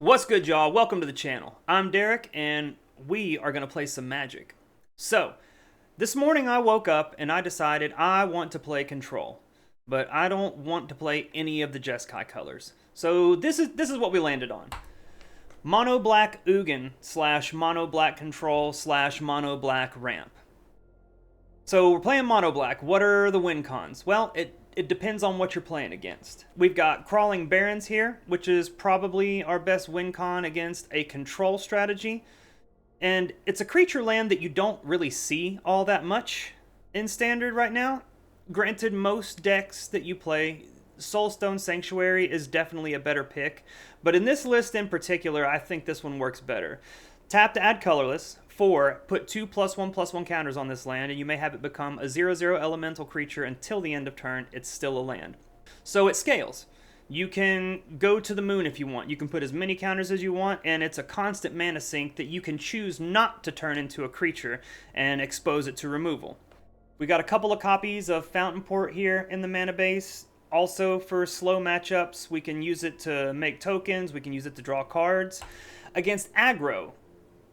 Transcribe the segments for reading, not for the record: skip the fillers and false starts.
What's good, y'all? Welcome to the channel. I'm Derek, and we are going to play some Magic. So, this morning I woke up and I decided I want to play Control, but I don't want to play any of the Jeskai colors. So this is what we landed on. Mono Black Ugin / Mono Black Control / Mono Black Ramp. So we're playing Mono Black. What are the win cons? Well, it depends on what you're playing against. We've got Crawling Barrens here, which is probably our best win con against a control strategy. And it's a creature land that you don't really see all that much in Standard right now. Granted, most decks that you play, Soulstone Sanctuary is definitely a better pick. But in this list in particular, I think this one works better. Tap to add colorless. 4, put 2 +1/+1 counters on this land, and you may have it become a 0/0 elemental creature until the end of turn. It's still a land. So it scales. You can go to the moon if you want. You can put as many counters as you want, and it's a constant mana sink that you can choose not to turn into a creature and expose it to removal. We got a couple of copies of Fountain Port here in the mana base. Also, for slow matchups, we can use it to make tokens. We can use it to draw cards. Against aggro,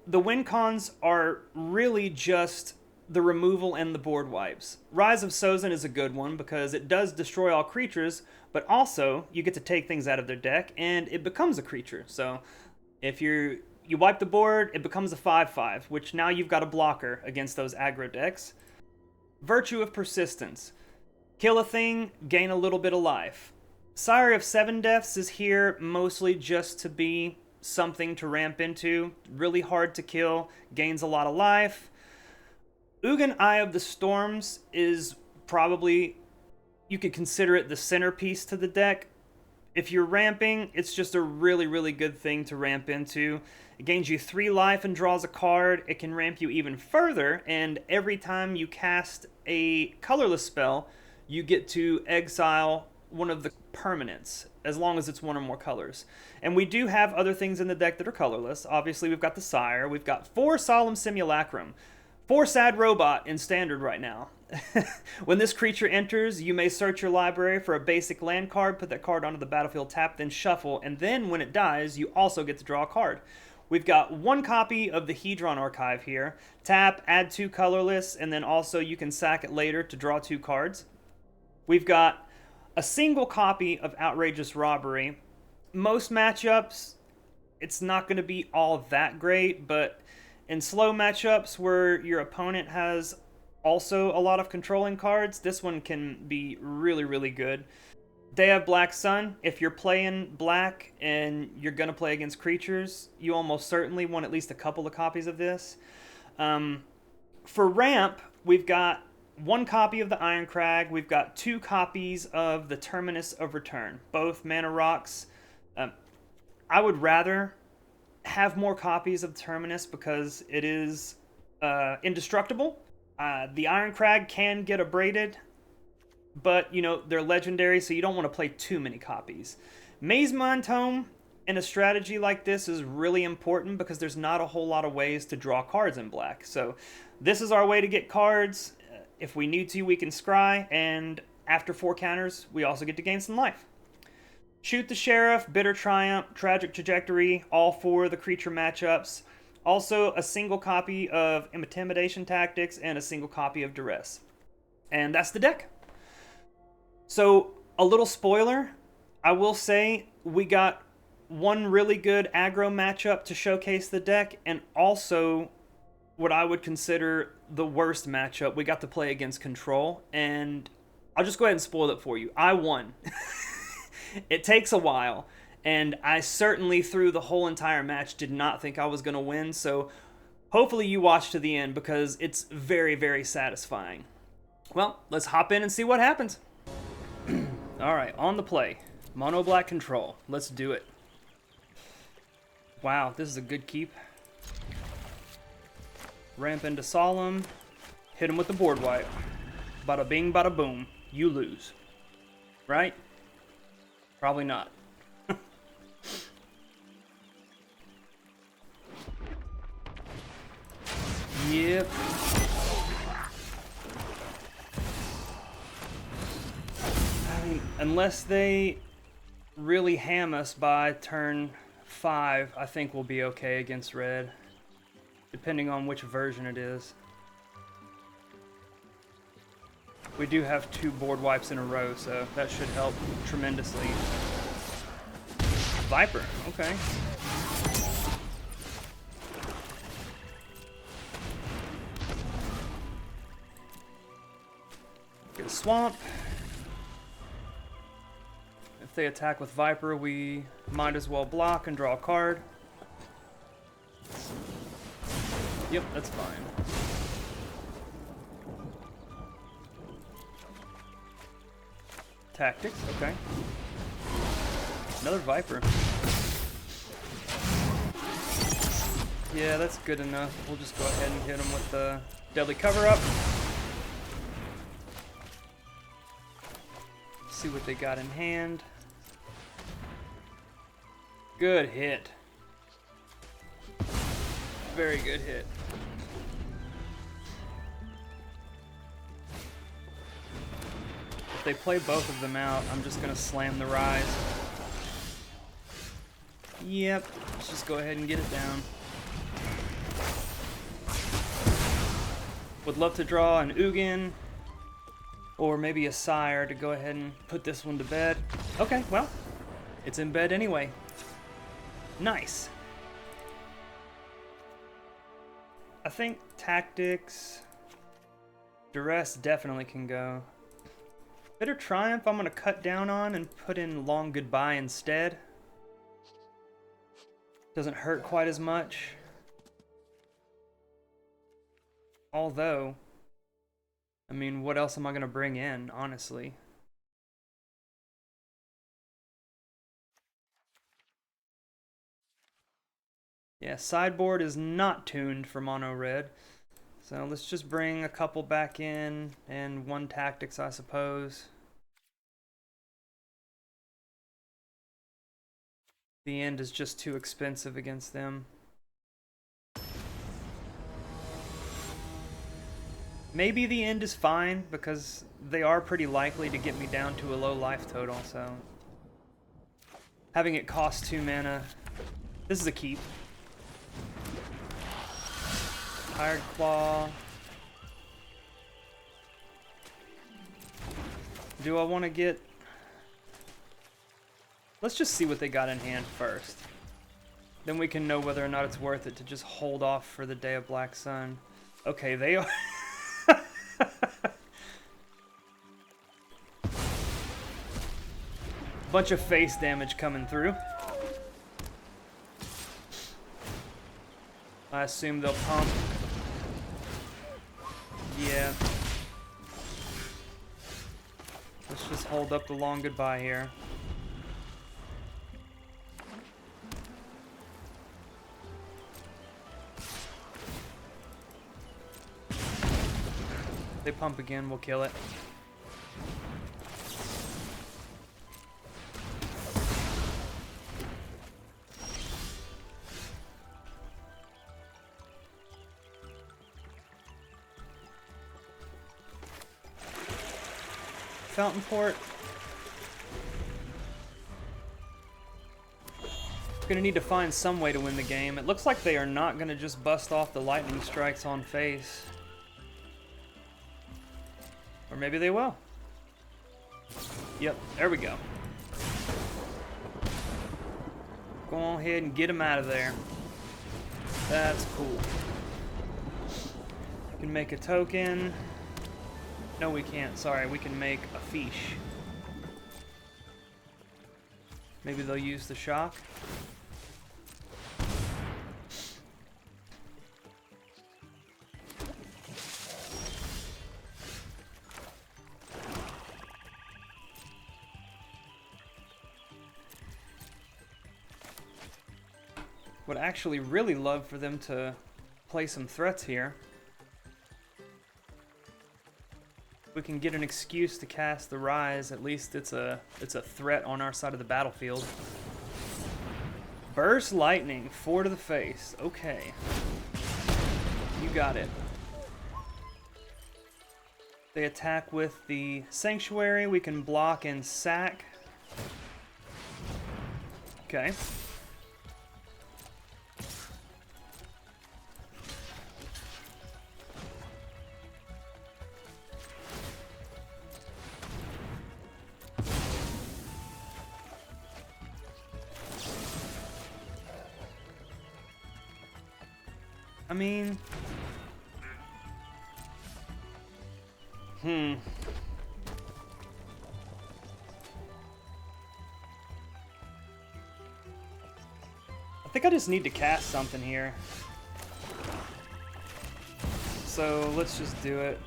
the win cons are really just the removal and the board wipes. Rise of Sozin is a good one because it does destroy all creatures, but also you get to take things out of their deck and it becomes a creature. So if you wipe the board, it becomes a 5/5, which now you've got a blocker against those aggro decks. Virtue of Persistence. Kill a thing, gain a little bit of life. Sire of Seven Deaths is here mostly just to be something to ramp into. Really hard to kill, gains a lot of life. Ugin Eye of the Storms is probably, you could consider it the centerpiece to the deck. If you're ramping, it's just a really good thing to ramp into. It gains you 3 life and draws a card. It can ramp you even further, and every time you cast a colorless spell, you get to exile one of the permanents, as long as it's one or more colors. And we do have other things in the deck that are colorless. Obviously, we've got the Sire. We've got 4 Solemn Simulacrum. 4 Sad Robot in Standard right now. When this creature enters, you may search your library for a basic land card, put that card onto the battlefield, tap, then shuffle, and then when it dies, you also get to draw a card. We've got 1 copy of the Hedron Archive here. Tap, add 2 colorless, and then also you can sack it later to draw 2 cards. We've got a single copy of Outrageous Robbery. Most matchups, it's not going to be all that great, but in slow matchups where your opponent has also a lot of controlling cards, this one can be really good. Day of Black Sun. If you're playing black and you're going to play against creatures, you almost certainly want at least a couple of copies of this. For ramp, we've got 1 copy of the Iron Crag. We've got 2 copies of the Terminus of Return, both mana rocks. I would rather have more copies of the Terminus because it is indestructible. The Iron Crag can get abraded, but you know they're legendary, so you don't want to play too many copies. Maze Mind Tome in a strategy like this is really important because there's not a whole lot of ways to draw cards in black. So this is our way to get cards. If we need to, we can scry, and after 4 counters, we also get to gain some life. Shoot the Sheriff, Bitter Triumph, Tragic Trajectory, all for the creature matchups. Also, a single copy of Intimidation Tactics and a single copy of Duress. And that's the deck. So, a little spoiler, I will say we got 1 really good aggro matchup to showcase the deck, and also what I would consider the worst matchup. We got to play against Control, and I'll just go ahead and spoil it for you. I won. It takes a while, and I certainly through the whole entire match did not think I was going to win, so hopefully you watch to the end because it's very satisfying. Well, let's hop in and see what happens. Alright, on the play. Mono Black Control. Let's do it. Wow, this is a good keep. Ramp into Solemn. Hit him with the board wipe. Bada bing, bada boom. You lose. Right? Probably not. Yep. I mean, unless they really ham us by turn 5, I think will be okay against red, depending on which version it is. We do have 2 board wipes in a row, so that should help tremendously. Viper, okay. Get a swamp. If they attack with Viper, we might as well block and draw a card. Yep, that's fine. Tactics, okay. Another Viper. Yeah, that's good enough. We'll just go ahead and hit him with the Deadly Cover-Up. See what they got in hand. Good hit. Very good hit. If they play both of them out, I'm just gonna slam the Rise. Yep, let's just go ahead and get it down. Would love to draw an Ugin, or maybe a Sire to go ahead and put this one to bed. Okay, well, it's in bed anyway. Nice. I think Tactics, Duress definitely can go. Bitter Triumph I'm going to cut down on and put in Long Goodbye instead. Doesn't hurt quite as much. Although, I mean, what else am I going to bring in, honestly? Yeah, sideboard is not tuned for mono red. So let's just bring a couple back in and 1 Tactics, I suppose. The end is just too expensive against them. Maybe the end is fine because they are pretty likely to get me down to a low life total, so having it cost 2 mana, this is a keep. Hired Claw. Do I want to get... Let's just see what they got in hand first. Then we can know whether or not it's worth it to just hold off for the Day of Black Sun. Okay, they are... Bunch of face damage coming through. I assume they'll pump. Yeah. Let's just hold up the Long Goodbye here. They pump again, we'll kill it. Fountain Port. Gonna need to find some way to win the game. It looks like they are not gonna just bust off the lightning strikes on face. Or maybe they will. Yep, there we go. Go on ahead and get them out of there. That's cool. We can make a token. No, we can't. Sorry, we can make a fiche. Maybe they'll use the shock. Would actually really love for them to play some threats here. We can get an excuse to cast the Rise. At least it's a threat on our side of the battlefield. Burst Lightning, 4 to the face. Okay. You got it. They attack with the Sanctuary. We can block and sack. Okay. I mean... I think I just need to cast something here. So let's just do it.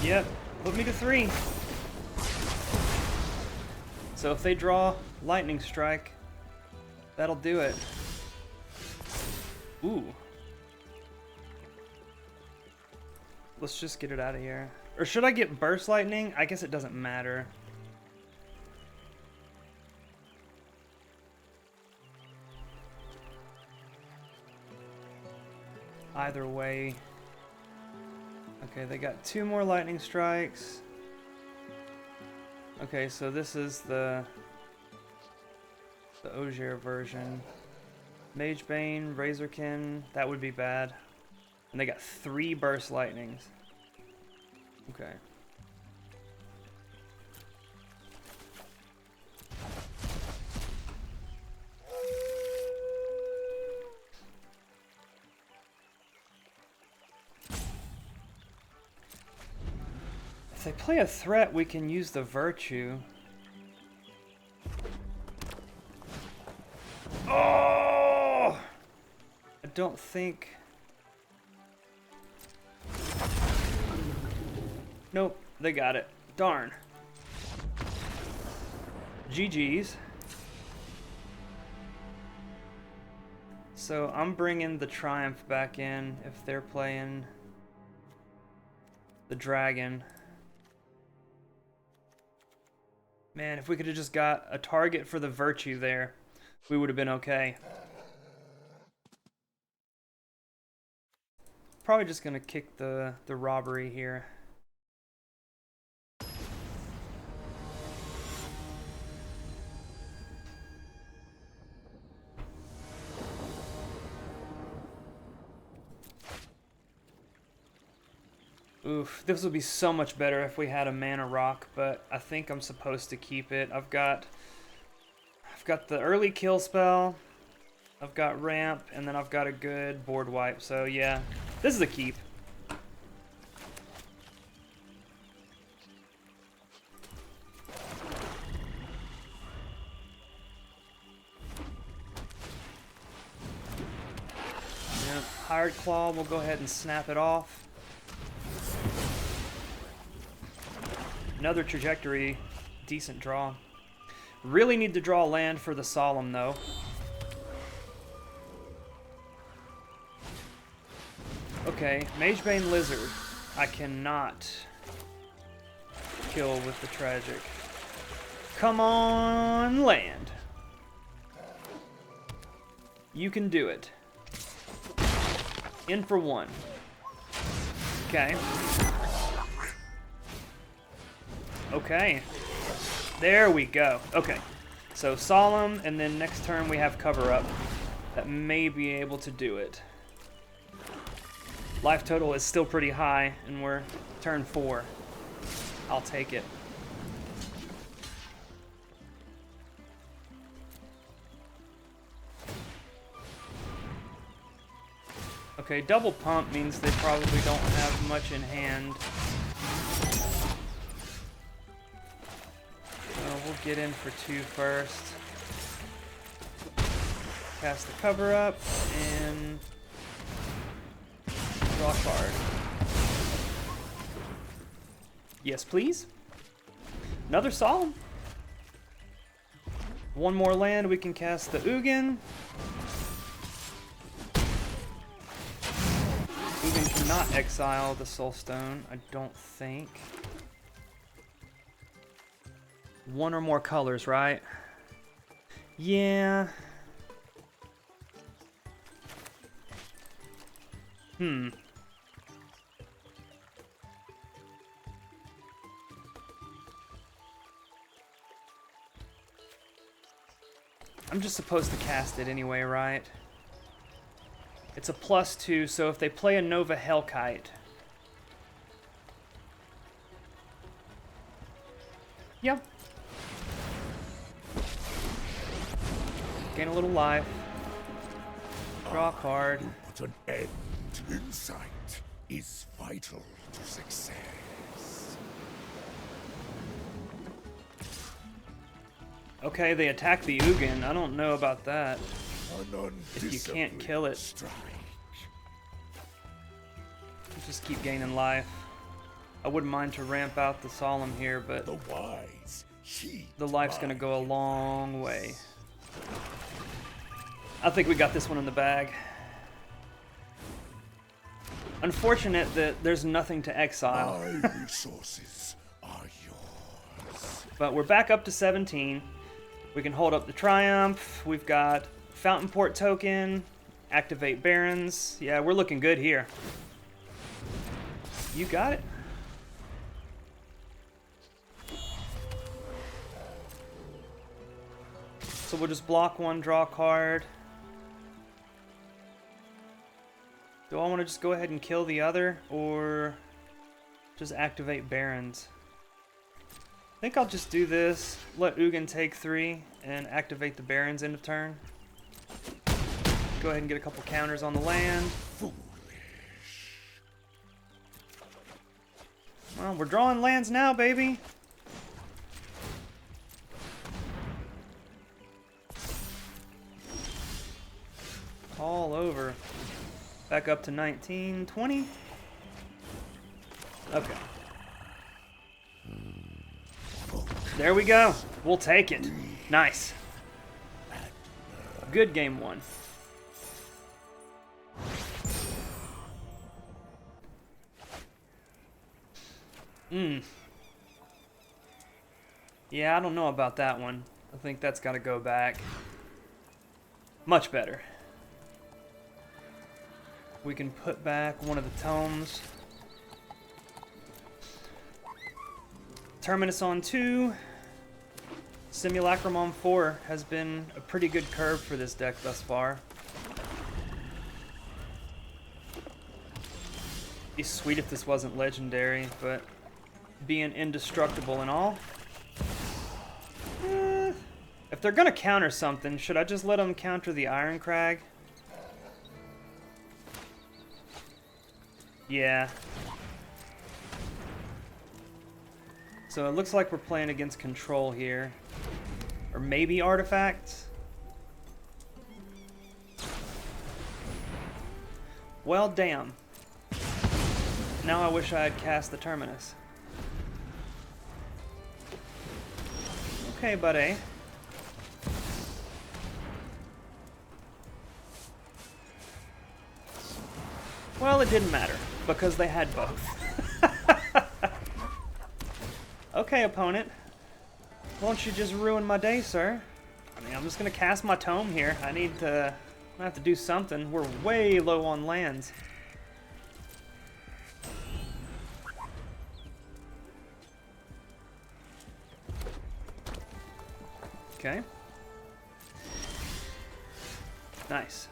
Yep, put me to 3. So if they draw Lightning Strike, that'll do it. Ooh. Let's just get it out of here. Or should I get Burst Lightning? I guess it doesn't matter. Either way. Okay, they got 2 more Lightning Strikes. Okay, so this is the Ogier version. Magebane, Razorkin, that would be bad. And they got 3 Burst Lightnings. Okay. If they play a threat, we can use the Virtue. Oh! I don't think... Nope, they got it. Darn. GG's. So I'm bringing the Triumph back in if they're playing the Dragon. Man, if we could have just got a target for the Virtue there, we would have been okay. Probably just gonna kick the Robbery here. Oof, this would be so much better if we had a Mana Rock, but I think I'm supposed to keep it. I've got the early kill spell, I've got ramp, and then I've got a good board wipe, so yeah, this is a keep. Yep, Hired Claw, we'll go ahead and snap it off. Another Trajectory, decent draw. Really need to draw land for the Solemn though. Okay, Magebane Lizard. I cannot kill with the Tragic. Come on, land. You can do it. In for 1. Okay. Okay. There we go. Okay. So Solemn, and then next turn we have Cover Up. That may be able to do it. Life total is still pretty high, and we're turn 4. I'll take it. Okay, double pump means they probably don't have much in hand. We'll get in for 2 first. Cast the Cover Up and draw a card. Yes, please. Another Solemn. 1 more land, we can cast the Ugin. Ugin cannot exile the Soulstone, I don't think. 1 or more colors, right? Yeah. I'm just supposed to cast it anyway, right? It's a +2, so if they play a Nova Hellkite... Yeah. Gain a little life. Draw a card. But an end. Insight is vital to success. Okay, they attack the Ugin. I don't know about that. If you can't kill it. Strike. Just keep gaining life. I wouldn't mind to ramp out the Solemn here, but The wise heed the life's gonna my go a long advice. way. I think we got this one in the bag. Unfortunate that there's nothing to exile. My resources are yours. But we're back up to 17. We can hold up the Triumph. We've got Fountain Port token, activate Barons. Yeah, we're looking good here. You got it. So we'll just block one, draw a card. Do I want to just go ahead and kill the other, or just activate Barons? I think I'll just do this, let Ugin take 3, and activate the Barons end of turn. Go ahead and get a couple counters on the land. Well, we're drawing lands now, baby. All over. Back up to 19, 20. Okay. There we go. We'll take it. Nice. Good game 1. Yeah, I don't know about that one. I think that's got to go back. Much better. We can put back one of the tomes. Terminus on 2. Simulacrum on 4 has been a pretty good curve for this deck thus far. It'd be sweet if this wasn't legendary, but being indestructible and all. If they're gonna counter something, should I just let them counter the Iron Crag? Yeah. So it looks like we're playing against Control here. Or maybe Artifacts? Well, damn. Now I wish I had cast the Terminus. Okay, buddy. Well, it didn't matter, because they had both. Okay, opponent. Won't you just ruin my day, sir? I mean, I'm just gonna cast my tome here. I have to do something. We're way low on lands. Okay. Nice.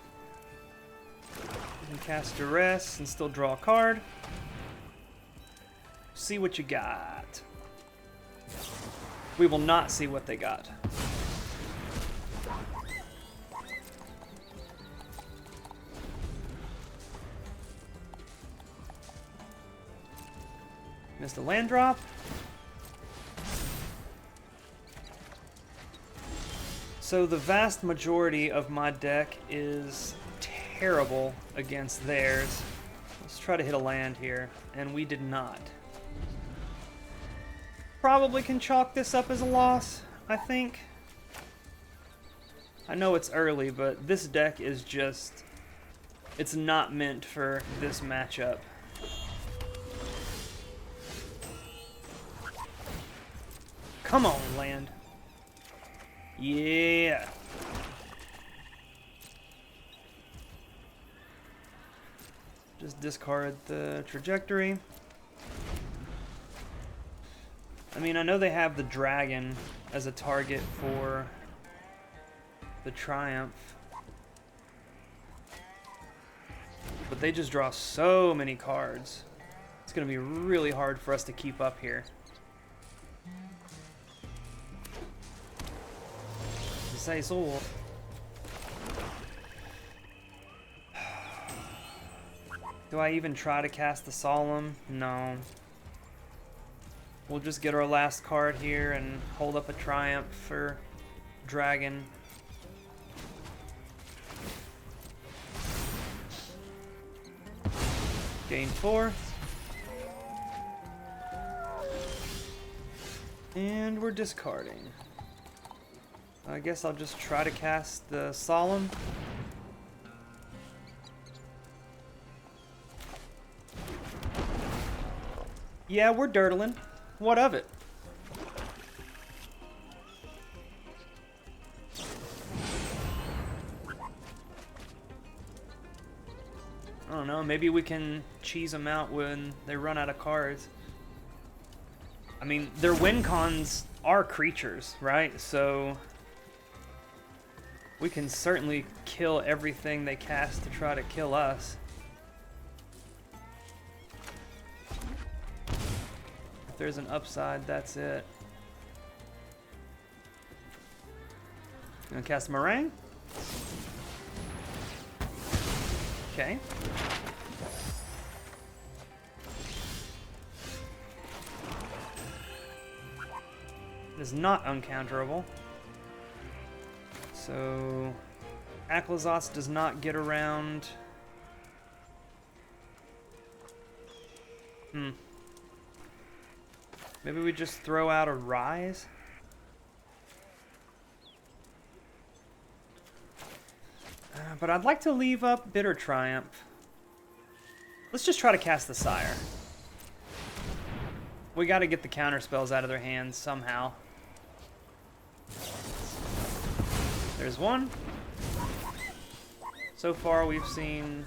You can cast Duress and still draw a card. See what you got. We will not see what they got. Missed a land drop. So the vast majority of my deck is terrible against theirs. Let's try to hit a land here, and we did not. Probably can chalk this up as a loss, I think. I know it's early, but this deck is just... it's not meant for this matchup. Come on, land. Yeah. Just discard the trajectory. I mean, I know they have the dragon as a target for the Triumph. But they just draw so many cards. It's going to be really hard for us to keep up here. Say so. Do I even try to cast the Solemn? No. We'll just get our last card here and hold up a Triumph for Dragon. Gain 4. And we're discarding. I guess I'll just try to cast the Solemn. Yeah, we're dirtling. What of it? I don't know, maybe we can cheese them out when they run out of cards. I mean, their win cons are creatures, right? So we can certainly kill everything they cast to try to kill us. If there's an upside, that's it. Gonna cast Meringue. Okay. It is not uncounterable. So Aclazotz does not get around. Maybe we just throw out a Rise? But I'd like to leave up Bitter Triumph. Let's just try to cast the Sire. We gotta get the counter spells out of their hands somehow. There's one. So far we've seen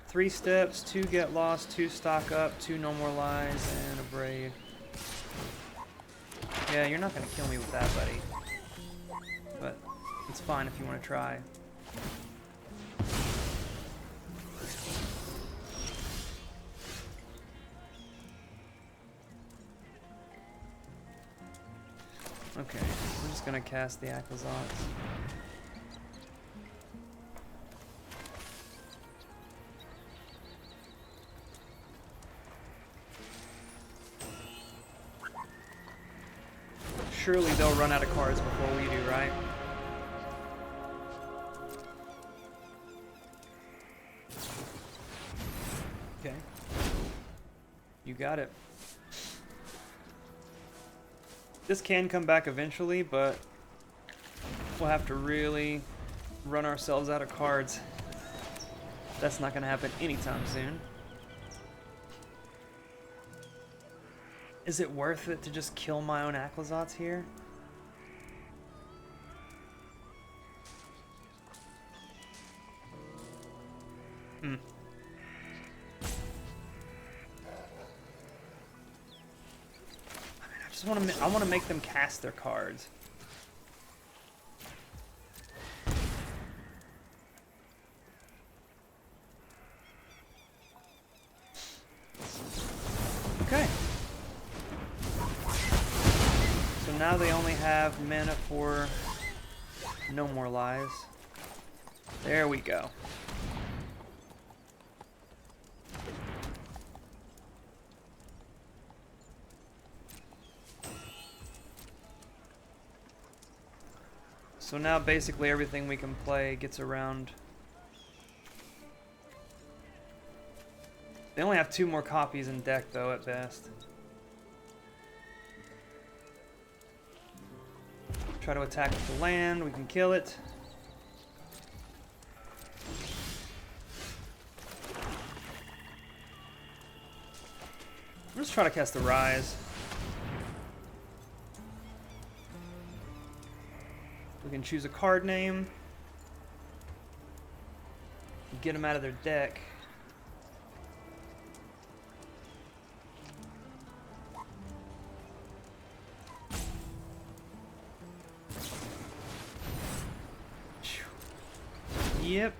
3 steps, 2 get lost, 2 stock up, 2 no more lies, and a brave. Yeah, you're not gonna kill me with that, buddy. But it's fine if you want to try. Okay, we're just gonna cast the Aclazotz. Surely they'll run out of cards before we do, right? Okay. You got it. This can come back eventually, but we'll have to really run ourselves out of cards. That's not going to happen anytime soon. Is it worth it to just kill my own Aclazotz here? I want to make them cast their cards. Okay. So now they only have mana for no more lies. There we go. So now basically everything we can play gets around. They only have 2 more copies in deck though at best. Try to attack with the land, we can kill it. Let's try to cast the Rise. We can choose a card name. Get them out of their deck. Yep,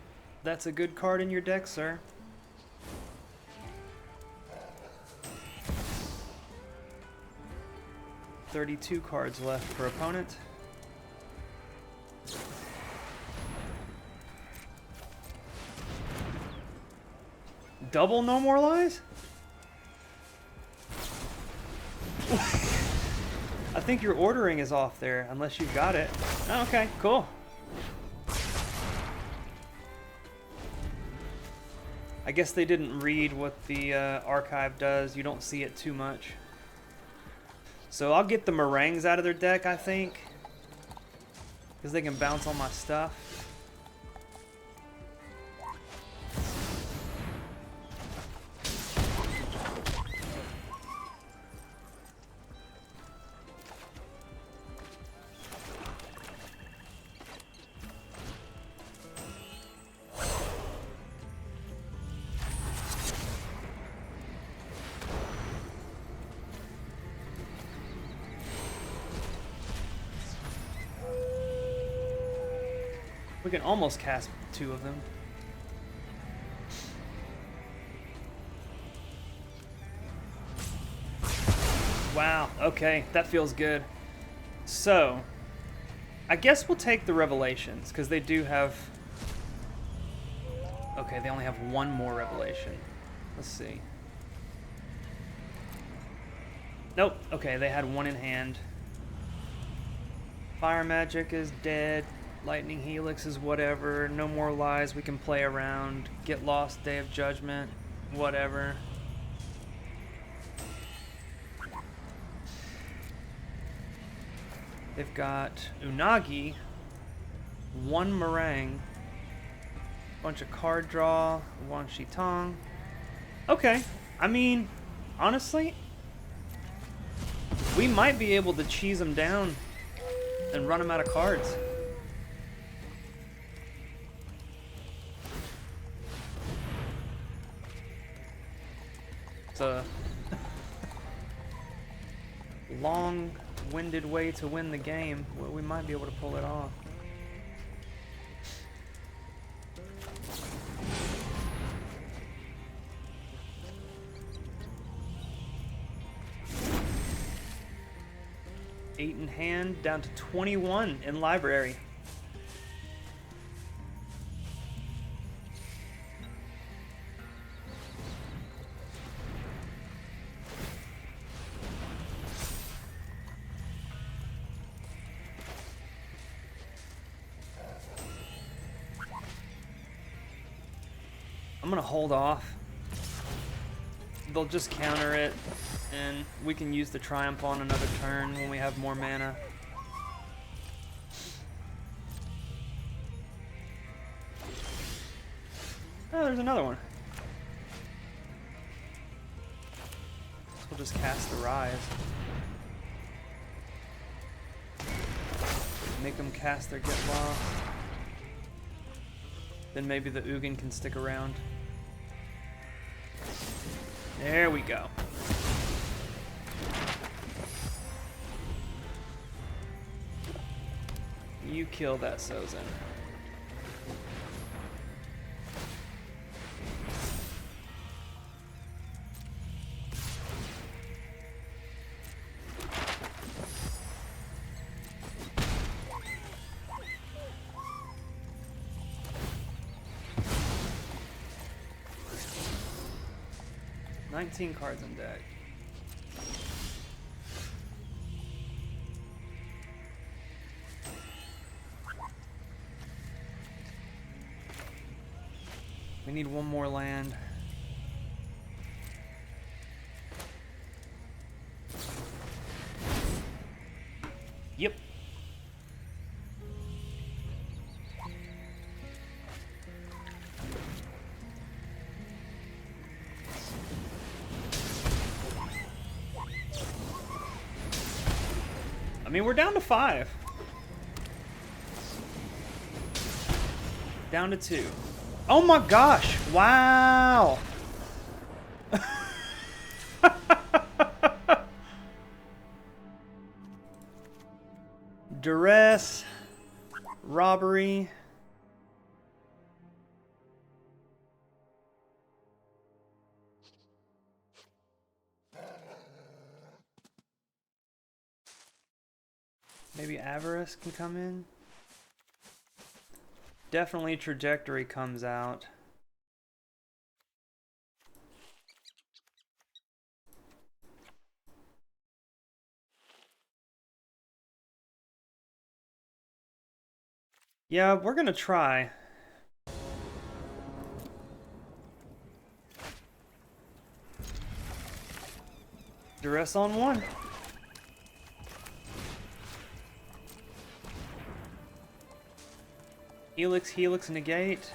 that's a good card in your deck, sir. $32 cards left for opponent. Double No More Lies? I think your ordering is off there, unless you've got it. Oh, okay, cool. I guess they didn't read what the archive does. You don't see it too much. So I'll get the meringues out of their deck, I think. Because they can bounce on my stuff. We can almost cast 2 of them. Wow, okay, that feels good. So, I guess we'll take the Revelations, because they do have... Okay, they only have 1 more Revelation. Let's see. Nope, okay, they had 1 in hand. Fire Magic is dead. Lightning Helix is whatever. No More Lies, we can play around. Get Lost, Day of Judgment, whatever. They've got Unagi, 1 Meringue, bunch of card draw, 1 Shitong. Okay, I mean, honestly, we might be able to cheese them down and run them out of cards. It's a long-winded way to win the game. Well, we might be able to pull it off. Eight in hand, down to 21 in library. I'm gonna hold off. They'll just counter it, and we can use the Triumph on another turn when we have more mana. Oh, there's another one. So we'll just cast the Rise. Make them cast their Get Lost. Then maybe the Ugin can stick around. There we go. You kill that Sozin. Cards on deck. We need 1 more land. Yep. I mean, we're down to 5. Down to 2. Oh my gosh! Wow! Duress. Robbery. Maybe Avarice can come in. Definitely Trajectory comes out. Yeah, we're gonna try. Duress on one. Helix, Helix, negate.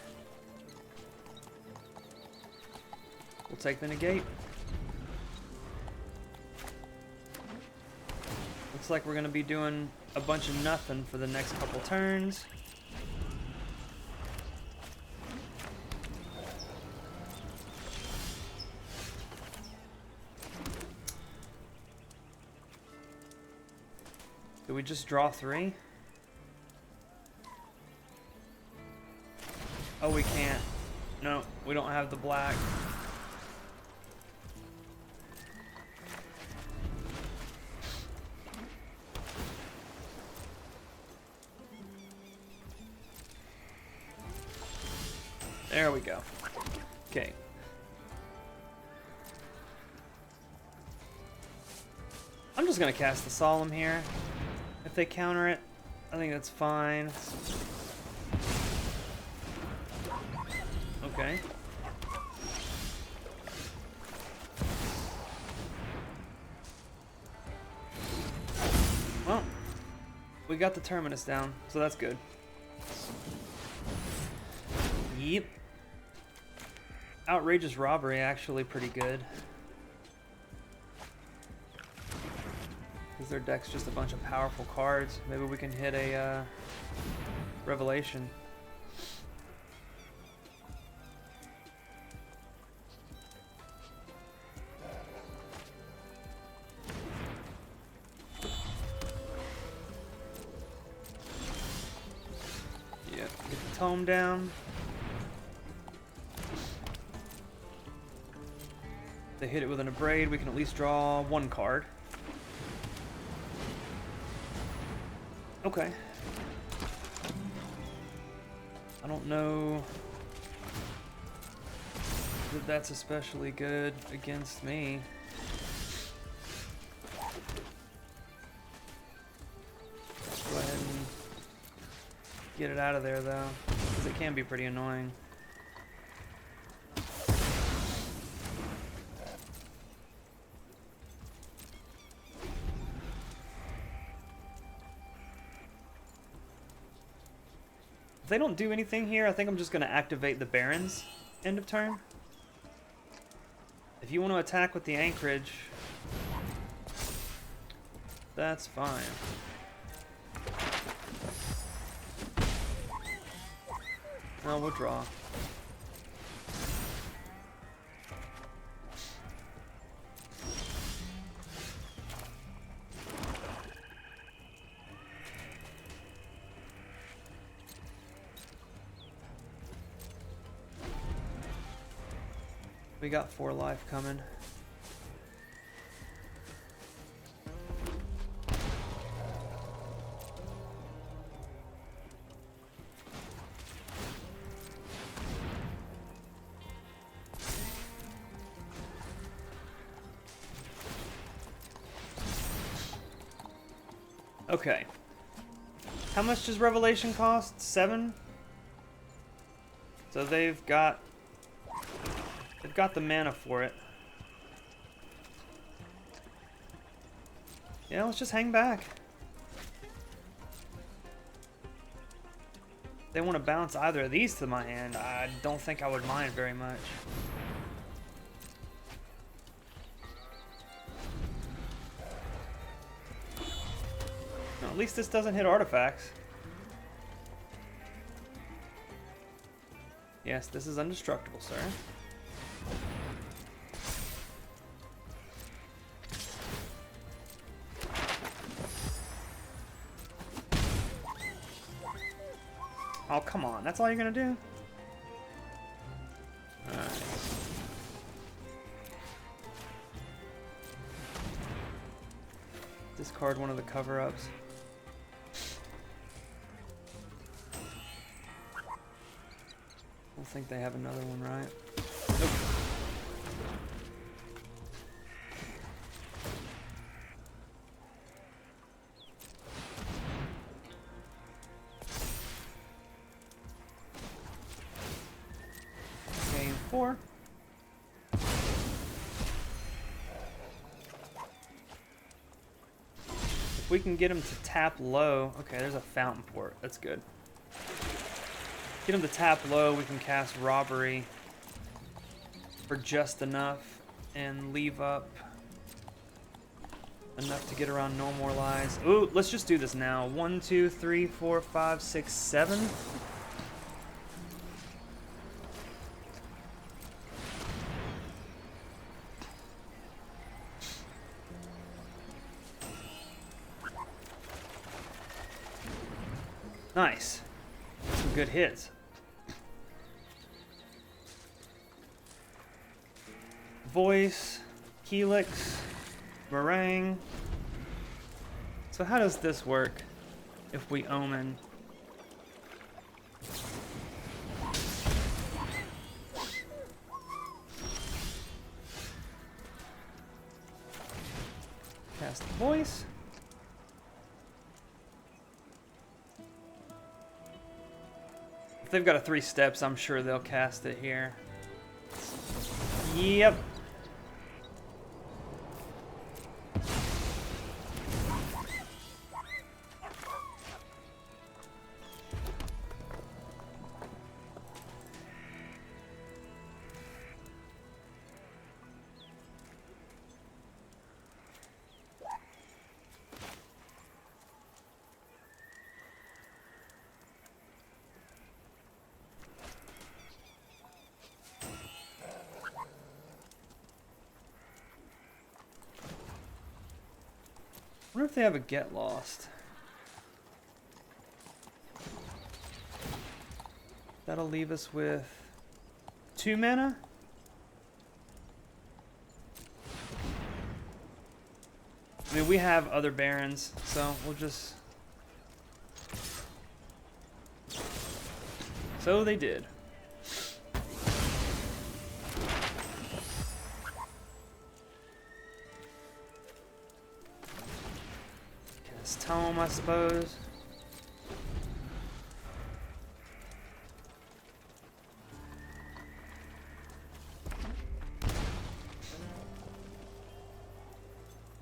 We'll take the negate. Looks like we're gonna be doing a bunch of nothing for the next couple turns. Do we just draw 3? Oh, we can't. No, we don't have the black. There we go. Okay. I'm just gonna cast the Solemn here. If they counter it, I think that's fine. Okay. Well, we got the Terminus down, so that's good. Yep. Outrageous Robbery, actually pretty good. Because their deck's just a bunch of powerful cards. Maybe we can hit a Revelation. Yeah, get the tome down. They hit it with an Abrade, we can at least draw 1 card. Okay. I don't know that that's especially good against me. Let's go ahead and get it out of there though, because it can be pretty annoying. If they don't do anything here, I think I'm just going to activate the Barons end of turn. If you want to attack with the Anchorage, that's fine. No, we'll draw. We got 4 life coming. Okay. How much does Revelation cost? 7? So they've got the mana for it. Yeah, let's just hang back. They want to bounce either of these to my hand. I don't think I would mind very much. No, at least this doesn't hit artifacts. Yes, this is indestructible, sir. Oh, come on. That's all you're gonna do? Alright. Discard one of the cover-ups. I don't think they have another one, right? Nope. we can get him to tap low. Okay, there's a fountain port. That's good. Get him to tap low, we can cast Robbery for just enough and leave up enough to get around no more lies. Ooh, let's just do this now. 1, 2, 3, 4, 5, 6, 7. Nice. Some good hits. Voice, Helix, Meringue. So how does this work if we Omen? Cast Voice. If they've got a 3 steps, I'm sure they'll cast it here. Yep. I wonder if they have a Get Lost. That'll leave us with 2 mana? I mean, we have other Barons, so we'll just... So they did. Cast Tome, I suppose.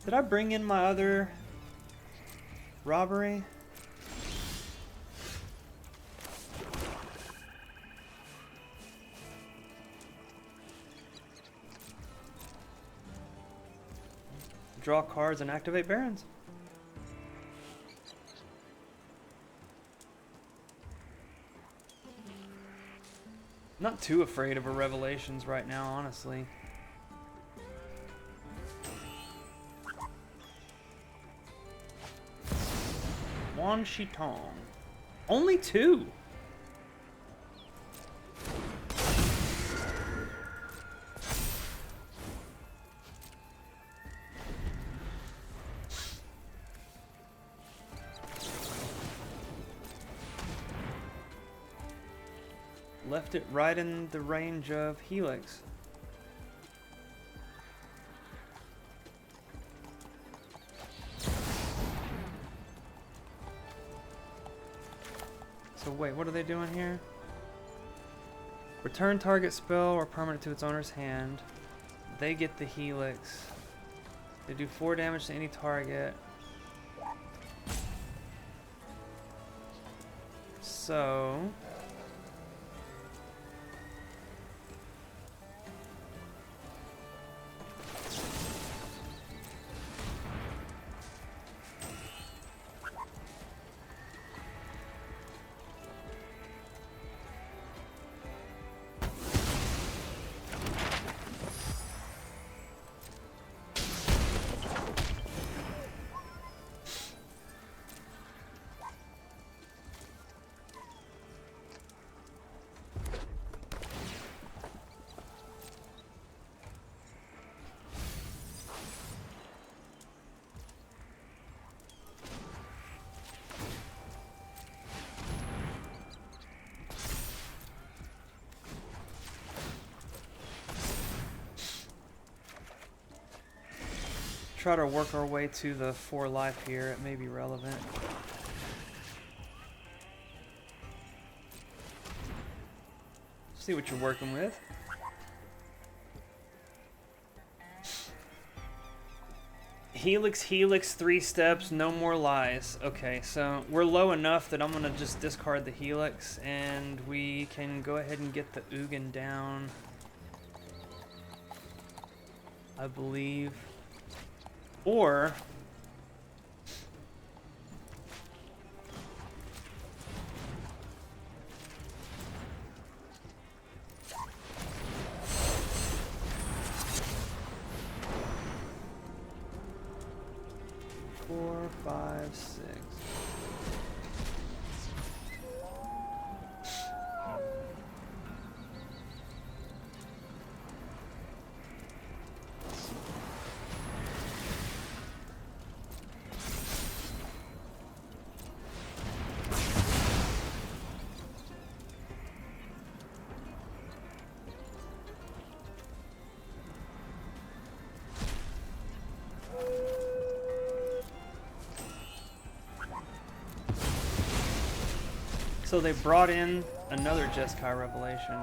Did I bring in my other Robbery? Draw cards and activate Barons. Not too afraid of a Revelations right now, honestly. Wan Shitong. Only 2. Left it right in the range of Helix. So wait, what are they doing here? Return target spell or permanent to its owner's hand. They get the Helix. They do 4 damage to any target. So... try to work our way to the 4 life here. It may be relevant. See what you're working with. Helix, Helix, 3 steps, no more lies. Okay, so we're low enough that I'm gonna just discard the Helix, and we can go ahead and get the Ugin down, I believe. Or... Four, five, six. So they brought in another Jeskai Revelation.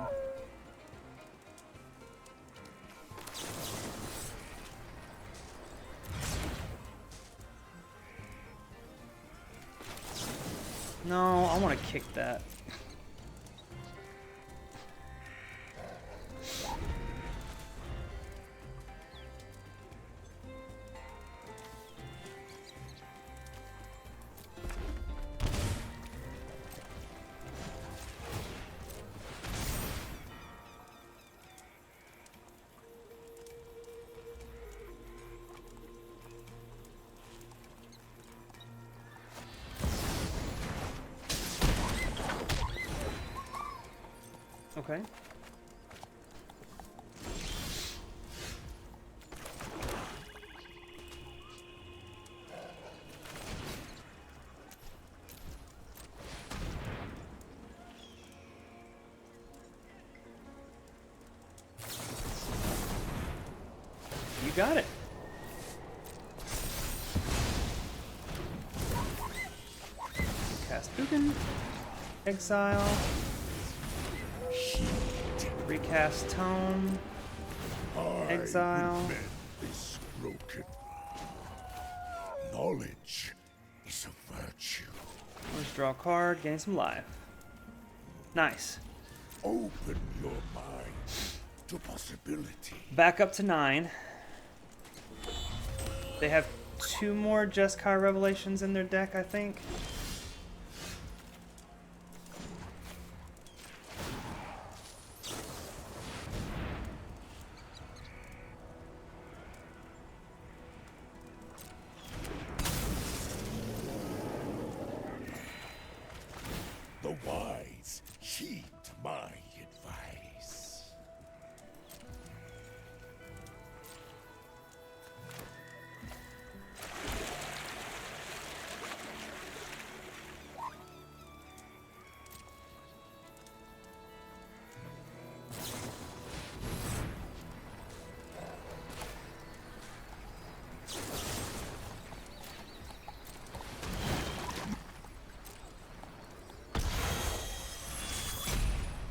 No, I want to kick that. Okay. You got it. Cast Ugin. Exile. Recast Tome. Exile. Is broken. Knowledge is a virtue. Let's draw a card, gain some life. Nice. Open your mind to possibility. Back up to 9. They have 2 more Jeskai Revelations in their deck, I think. The wise heed my advice.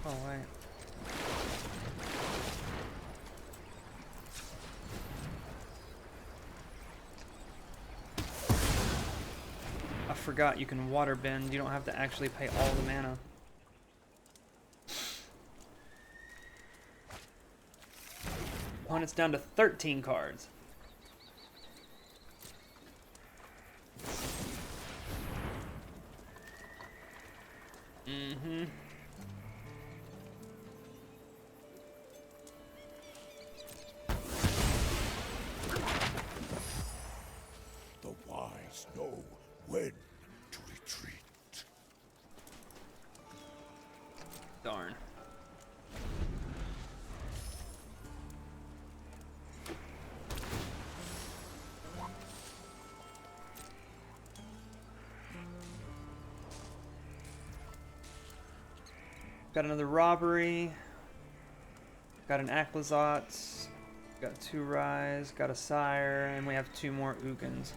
Oh, wait. I forgot you can water bend. You don't have to actually pay all the mana. Opponent's down to 13 cards. Mm-hmm. The wise know when to retreat. Darn. Got another robbery. Got an Aclazotz. Got 2 Rise. Got a Sire. And we have 2 more Ugins.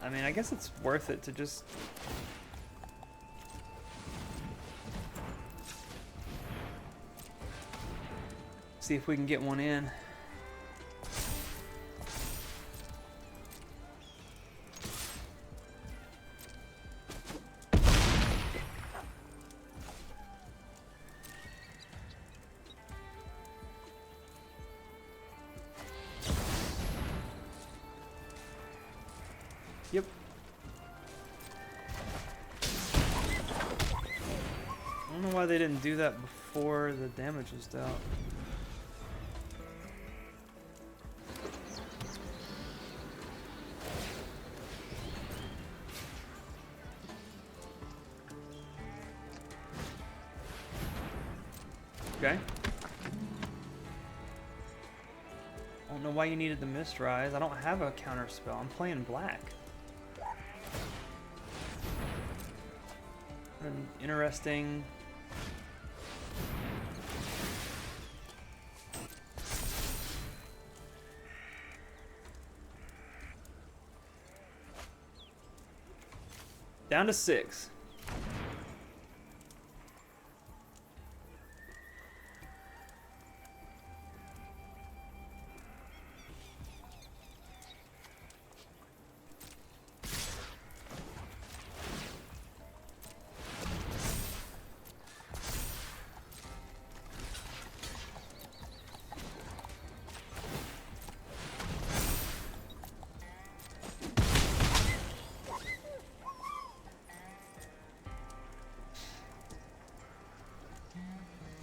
I mean, I guess it's worth it to just... see if we can get one in. Yep. I don't know why they didn't do that before the damage was dealt. Okay. I don't know why you needed the Mist Rise. I don't have a counter spell. I'm playing black. An interesting... Down to 6.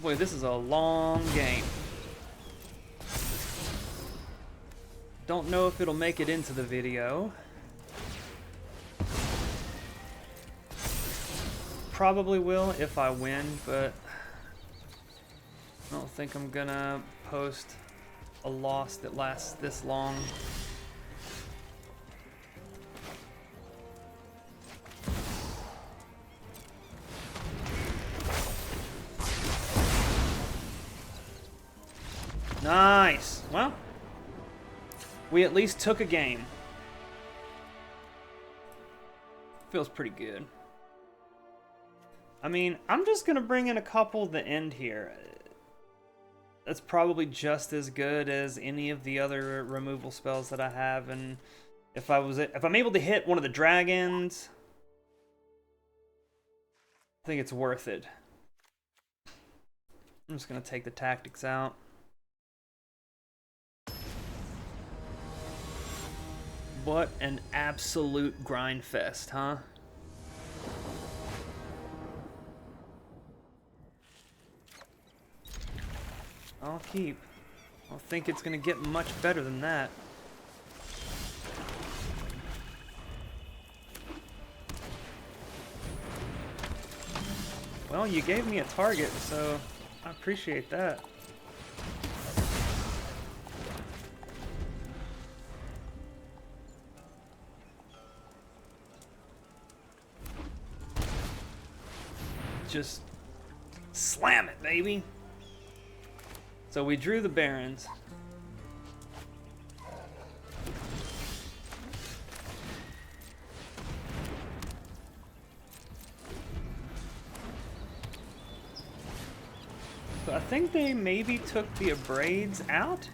Boy, this is a long game. Don't know if it'll make it into the video. Probably will if I win, but I don't think I'm gonna post a loss that lasts this long. Nice. Well, we at least took a game. Feels pretty good. I mean, I'm just gonna bring in a couple at the end here. That's probably just as good as any of the other removal spells that I have, and if I'm able to hit one of the dragons, I think it's worth it. I'm just gonna take the tactics out. What an absolute grind fest, huh? I'll keep. I don't think it's gonna get much better than that. Well, you gave me a target, so I appreciate that. Just slam it, baby. So we drew the Barons. So I think they maybe took the Abrades out.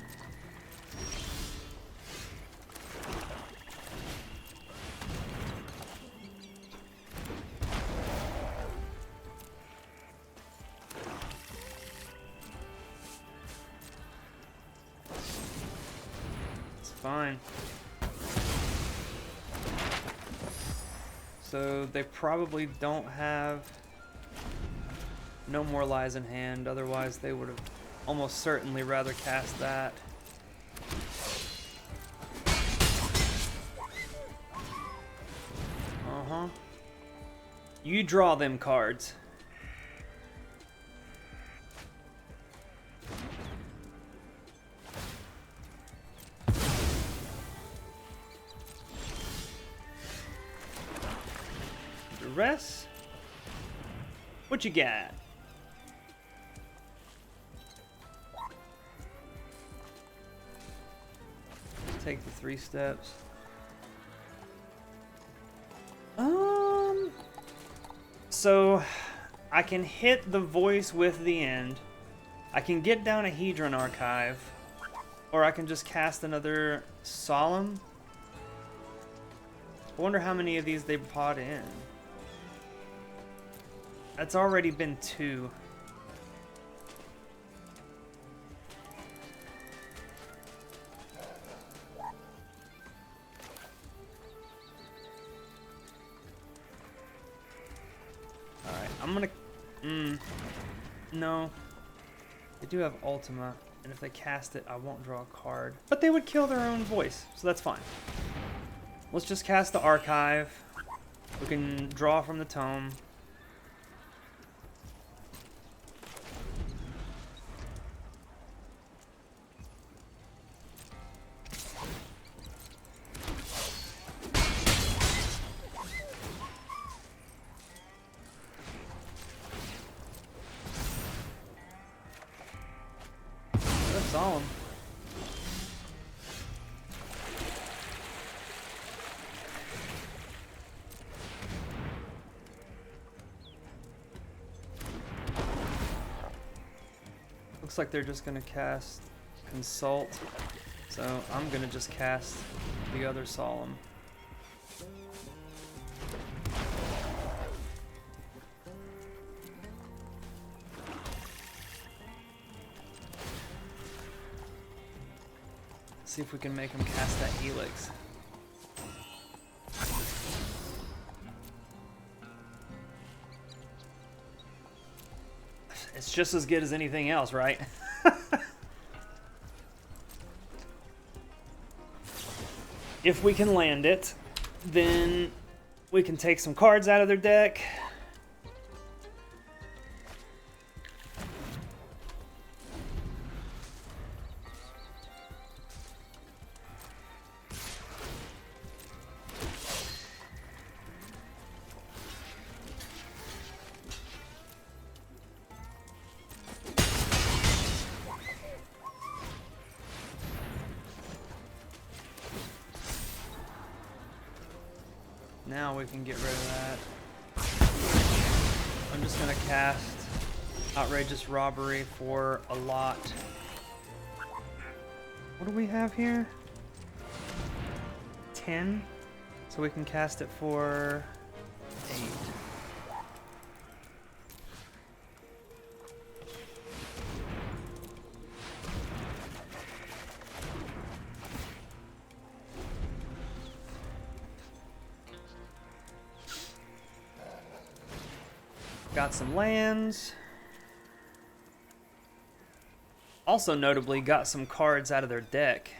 Fine. So they probably don't have no more lies in hand, otherwise they would have almost certainly rather cast that. Uh-huh. You draw them cards. Rest. What you got? Take the 3 steps. So I can hit the voice with the end. I can get down a Hedron Archive. Or I can just cast another Solemn. I wonder how many of these they brought in. That's already been 2. Alright, I'm gonna... no. They do have Ultima, and if they cast it, I won't draw a card. But they would kill their own voice, so that's fine. Let's just cast the Archive. We can draw from the Tome. Solemn. Looks like they're just gonna cast Consult, so I'm gonna just cast the other Solemn. See if we can make him cast that Helix. It's just as good as anything else, right? If we can land it, then we can take some cards out of their deck. Now we can get rid of that. I'm just gonna cast Outrageous Robbery for a lot. What do we have here? 10? So we can cast it for 8. Got some lands. Also notably got some cards out of their deck.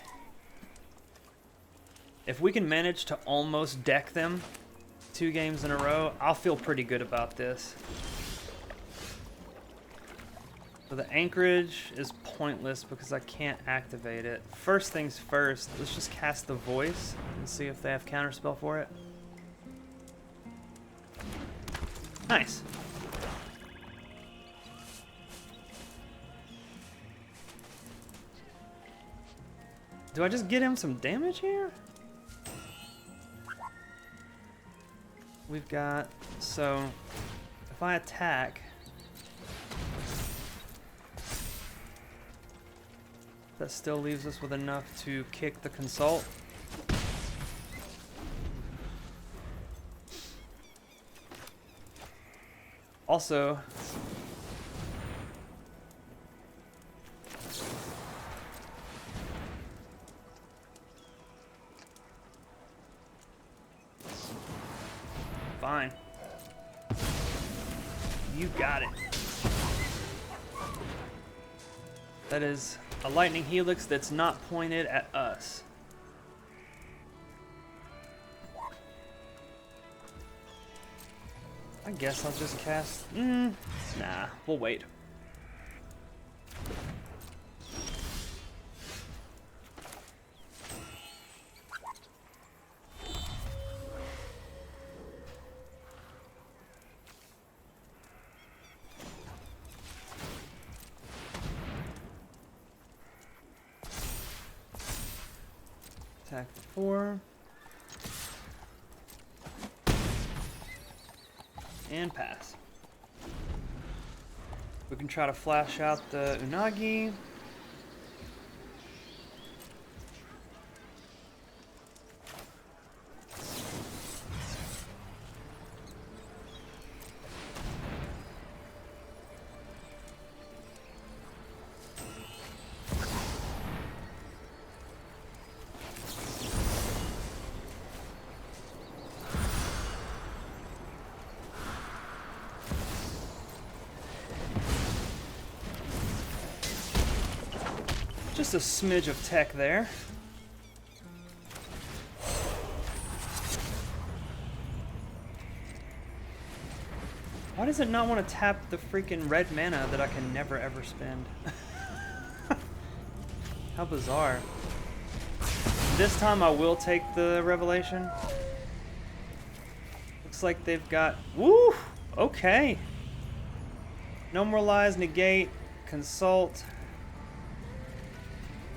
If we can manage to almost deck them 2 games in a row, I'll feel pretty good about this. So the Anchorage is pointless because I can't activate it. First things first, let's just cast the Voice and see if they have counterspell for it. Nice. Do I just get him some damage here? We've got, so if I attack, that still leaves us with enough to kick the Consult. Also, fine. You got it. That is a Lightning Helix that's not pointed at us. I guess I'll just cast... nah, we'll wait. Attack for 4. and pass. We can try to flash out the Unagi. Just a smidge of tech there. Why does it not want to tap the freaking red mana that I can never ever spend? How bizarre. This time I will take the revelation. Looks like they've got... Woo! Okay. No more lies, negate, consult.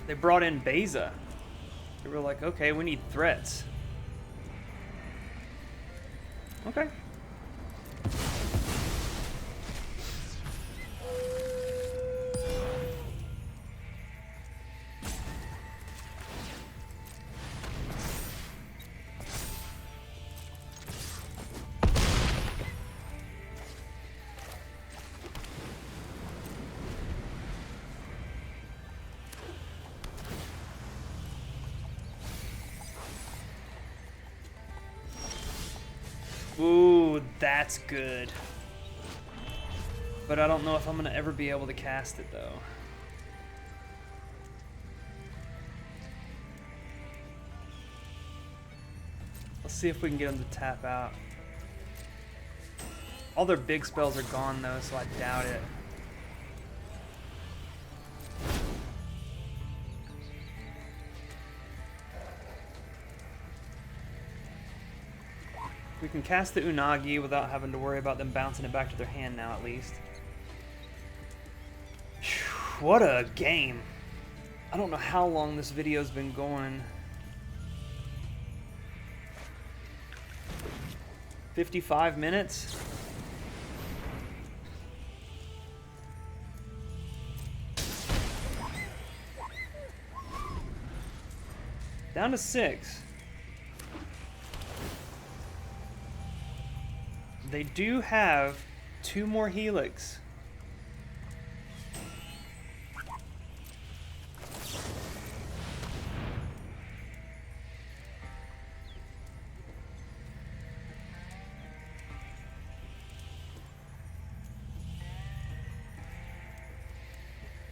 They brought in Beza. They were like, okay, we need threats. Okay. Ooh, that's good. But I don't know if I'm gonna ever be able to cast it though. Let's see if we can get them to tap out. All their big spells are gone though, so I doubt it. We can cast the Unagi without having to worry about them bouncing it back to their hand now, at least. What a game. I don't know how long this video's been going. 55 minutes? Down to 6. They do have 2 more Helix.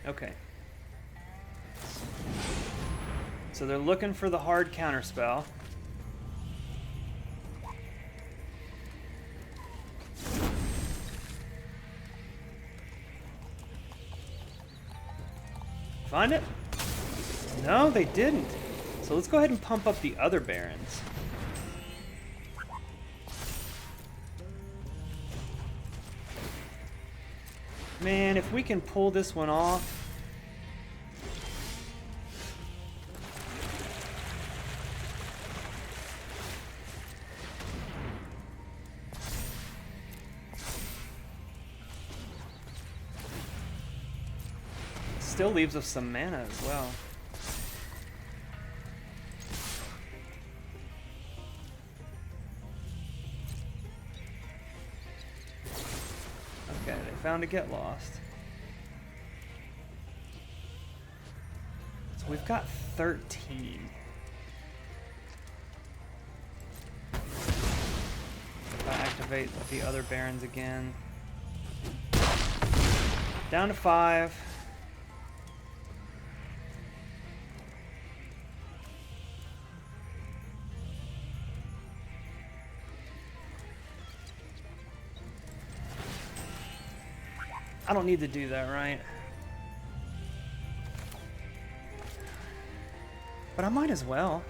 Okay. So they're looking for the hard counterspell. Find it? No, they didn't. So let's go ahead and pump up the other Barons. Man, if we can pull this one off. Still leaves us some mana as well. Okay, they found a Get Lost. So we've got 13. If I activate the other Barons again. Down to 5. I don't need to do that, right? But I might as well.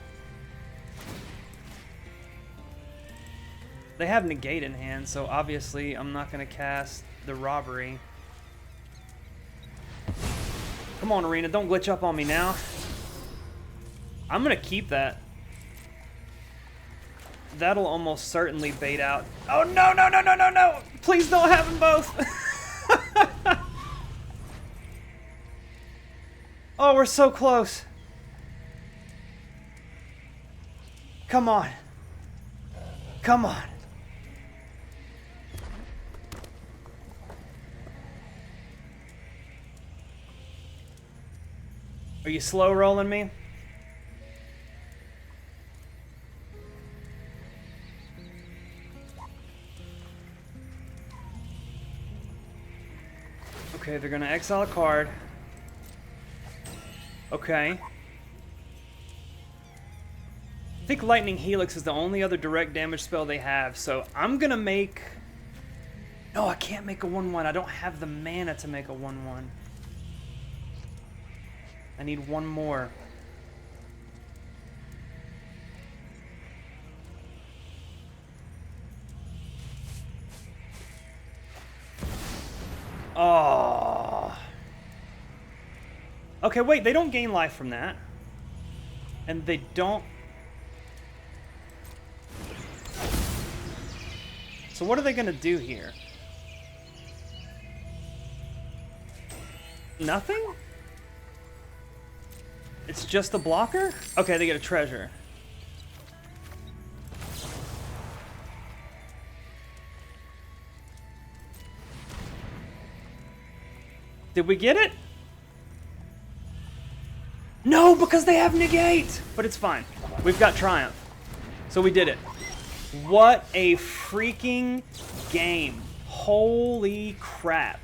They have Negate in hand, so obviously I'm not going to cast the Robbery. Come on, Arena, don't glitch up on me now. I'm going to keep that. That'll almost certainly bait out. Oh, no, no, no, no, no, no! Please don't have them both! Oh, we're so close. Come on. Come on. Are you slow rolling me? Okay, they're gonna exile a card. Okay. I think Lightning Helix is the only other direct damage spell they have, so I'm gonna make... No, I can't make a 1-1. I don't have the mana to make a 1-1. I need one more. Oh. Okay, wait, they don't gain life from that. And they don't... So what are they gonna do here? Nothing? It's just a blocker? Okay, they get a treasure. Did we get it? No, because they have negate! But it's fine. We've got triumph. So we did it. What a freaking game. Holy crap.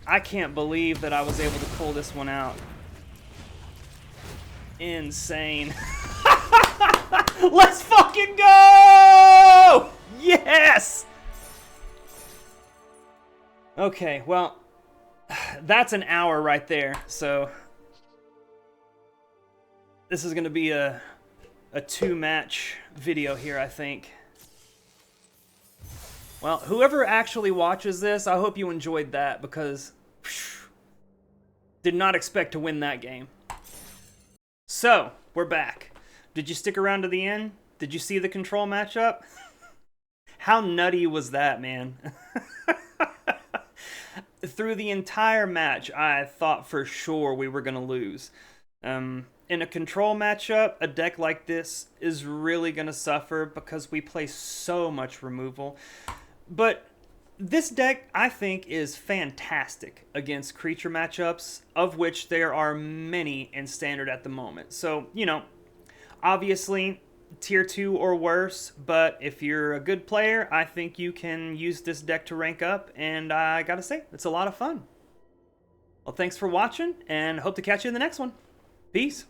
I can't believe that I was able to pull this one out. Insane. Let's fucking go! Yes! Okay, well, that's an hour right there, so this is going to be a two-match video here, I think. Well, whoever actually watches this, I hope you enjoyed that, because did not expect to win that game. So, we're back. Did you stick around to the end? Did you see the control matchup? How nutty was that, man? Through the entire match, I thought for sure we were going to lose. In a control matchup, a deck like this is really going to suffer because we play so much removal. But this deck, I think, is fantastic against creature matchups, of which there are many in Standard at the moment. So, you know, obviously, tier 2 or worse, but if you're a good player, I think you can use this deck to rank up, and I gotta say, it's a lot of fun. Well, thanks for watching, and hope to catch you in the next one. Peace.